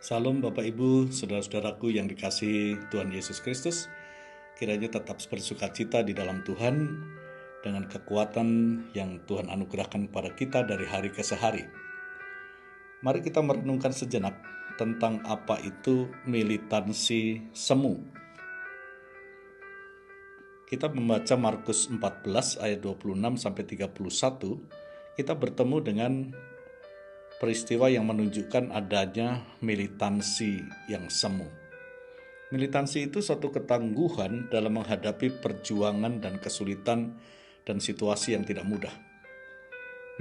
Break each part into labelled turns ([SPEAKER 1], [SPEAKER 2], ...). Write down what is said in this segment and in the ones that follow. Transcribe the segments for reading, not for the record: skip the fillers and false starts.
[SPEAKER 1] Salam Bapak Ibu, saudara-saudaraku yang dikasihi Tuhan Yesus Kristus. Kiranya tetap bersukacita di dalam Tuhan dengan kekuatan yang Tuhan anugerahkan kepada kita dari hari ke hari. Mari kita merenungkan sejenak tentang apa itu militansi semu. Kita membaca Markus 14 ayat 26 sampai 31. Kita bertemu dengan peristiwa yang menunjukkan adanya militansi yang semu. Militansi itu suatu ketangguhan dalam menghadapi perjuangan dan kesulitan dan situasi yang tidak mudah.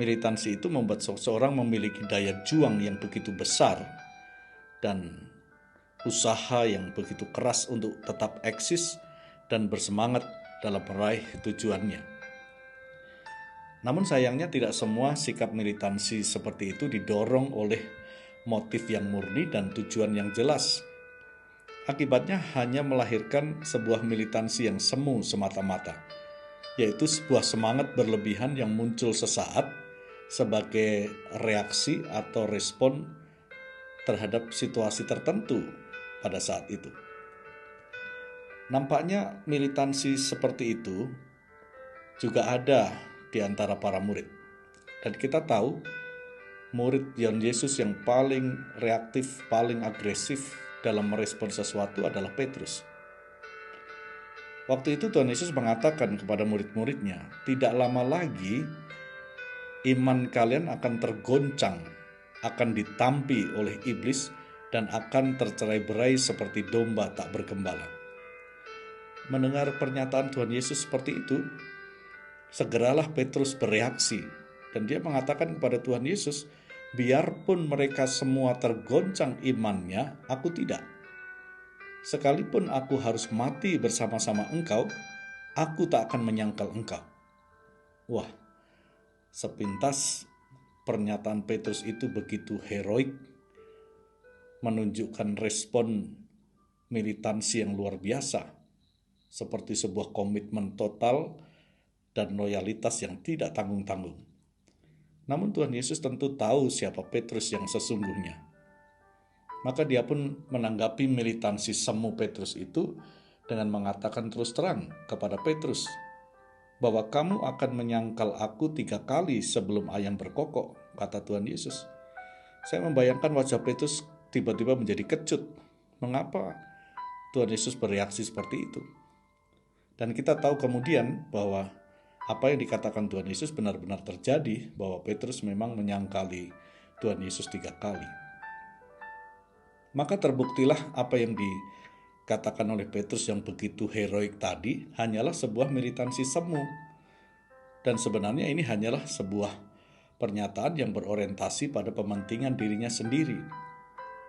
[SPEAKER 1] Militansi itu membuat seseorang memiliki daya juang yang begitu besar dan usaha yang begitu keras untuk tetap eksis dan bersemangat dalam meraih tujuannya. Namun sayangnya tidak semua sikap militansi seperti itu didorong oleh motif yang murni dan tujuan yang jelas. Akibatnya hanya melahirkan sebuah militansi yang semu semata-mata, yaitu sebuah semangat berlebihan yang muncul sesaat sebagai reaksi atau respon terhadap situasi tertentu pada saat itu. Nampaknya militansi seperti itu juga ada di antara para murid. Dan kita tahu murid Tuhan Yesus yang paling reaktif, paling agresif dalam merespon sesuatu adalah Petrus. Waktu itu Tuhan Yesus mengatakan kepada murid-muridnya, tidak lama lagi iman kalian akan tergoncang, akan ditampi oleh iblis dan akan tercerai-berai seperti domba tak bergembala. Mendengar pernyataan Tuhan Yesus seperti itu, segeralah Petrus bereaksi dan dia mengatakan kepada Tuhan Yesus, biarpun mereka semua tergoncang imannya, aku tidak. Sekalipun aku harus mati bersama-sama engkau, aku tak akan menyangkal engkau. Wah, sepintas pernyataan Petrus itu begitu heroik, menunjukkan respon militansi yang luar biasa, seperti sebuah komitmen total dan loyalitas yang tidak tanggung-tanggung. Namun Tuhan Yesus tentu tahu siapa Petrus yang sesungguhnya. Maka dia pun menanggapi militansi semu Petrus itu dengan mengatakan terus terang kepada Petrus bahwa kamu akan menyangkal aku 3 kali sebelum ayam berkokok, kata Tuhan Yesus. Saya membayangkan wajah Petrus tiba-tiba menjadi kecut. Mengapa Tuhan Yesus bereaksi seperti itu? Dan kita tahu kemudian bahwa apa yang dikatakan Tuhan Yesus benar-benar terjadi, bahwa Petrus memang menyangkali Tuhan Yesus 3 kali. Maka terbuktilah apa yang dikatakan oleh Petrus yang begitu heroik tadi hanyalah sebuah militansi semu. Dan sebenarnya ini hanyalah sebuah pernyataan yang berorientasi pada kepentingan dirinya sendiri.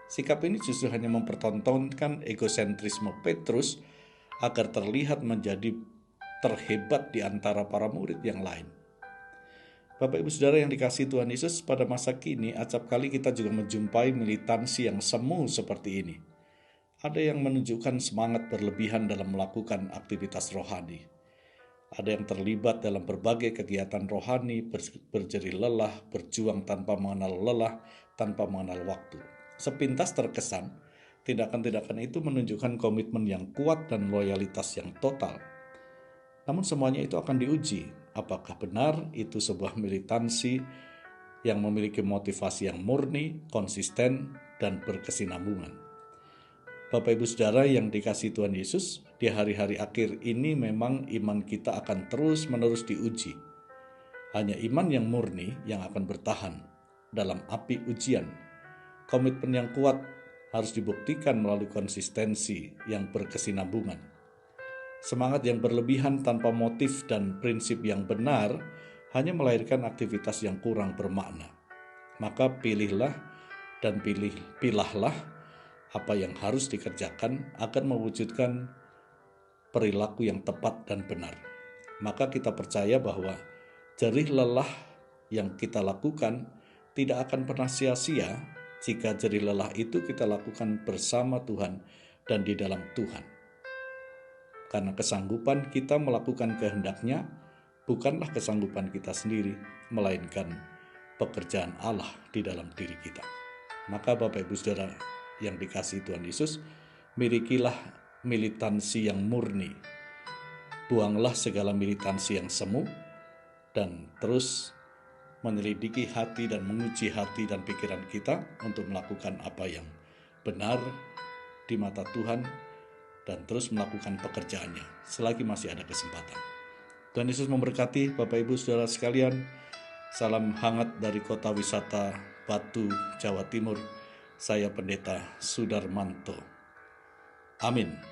[SPEAKER 1] Sikap ini justru hanya mempertontonkan egosentrisme Petrus agar terlihat menjadi terhebat di antara para murid yang lain. Bapak Ibu Saudara yang dikasihi Tuhan Yesus, pada masa kini acap kali kita juga menjumpai militansi yang semu seperti ini. Ada yang menunjukkan semangat berlebihan dalam melakukan aktivitas rohani. Ada yang terlibat dalam berbagai kegiatan rohani, berjerih lelah, berjuang tanpa mengenal lelah, tanpa mengenal waktu. Sepintas terkesan, tindakan-tindakan itu menunjukkan komitmen yang kuat dan loyalitas yang total. Namun semuanya itu akan diuji, apakah benar itu sebuah militansi yang memiliki motivasi yang murni, konsisten, dan berkesinambungan. Bapak Ibu Saudara yang dikasihi Tuhan Yesus, di hari-hari akhir ini memang iman kita akan terus-menerus diuji. Hanya iman yang murni yang akan bertahan dalam api ujian. Komitmen yang kuat harus dibuktikan melalui konsistensi yang berkesinambungan. Semangat yang berlebihan tanpa motif dan prinsip yang benar hanya melahirkan aktivitas yang kurang bermakna. Maka pilihlah dan pilahlah apa yang harus dikerjakan agar mewujudkan perilaku yang tepat dan benar. Maka kita percaya bahwa jerih lelah yang kita lakukan tidak akan pernah sia-sia jika jerih lelah itu kita lakukan bersama Tuhan dan di dalam Tuhan. Karena kesanggupan kita melakukan kehendaknya bukanlah kesanggupan kita sendiri, melainkan pekerjaan Allah di dalam diri kita. Maka Bapak Ibu Saudara yang dikasihi Tuhan Yesus, milikilah militansi yang murni. Buanglah segala militansi yang semu dan terus menyelidiki hati dan menguji hati dan pikiran kita untuk melakukan apa yang benar di mata Tuhan dan terus melakukan pekerjaannya selagi masih ada kesempatan. Tuhan Yesus memberkati Bapak Ibu Saudara sekalian. Salam hangat dari kota wisata Batu, Jawa Timur. Saya Pendeta Sudarmanto. Amin.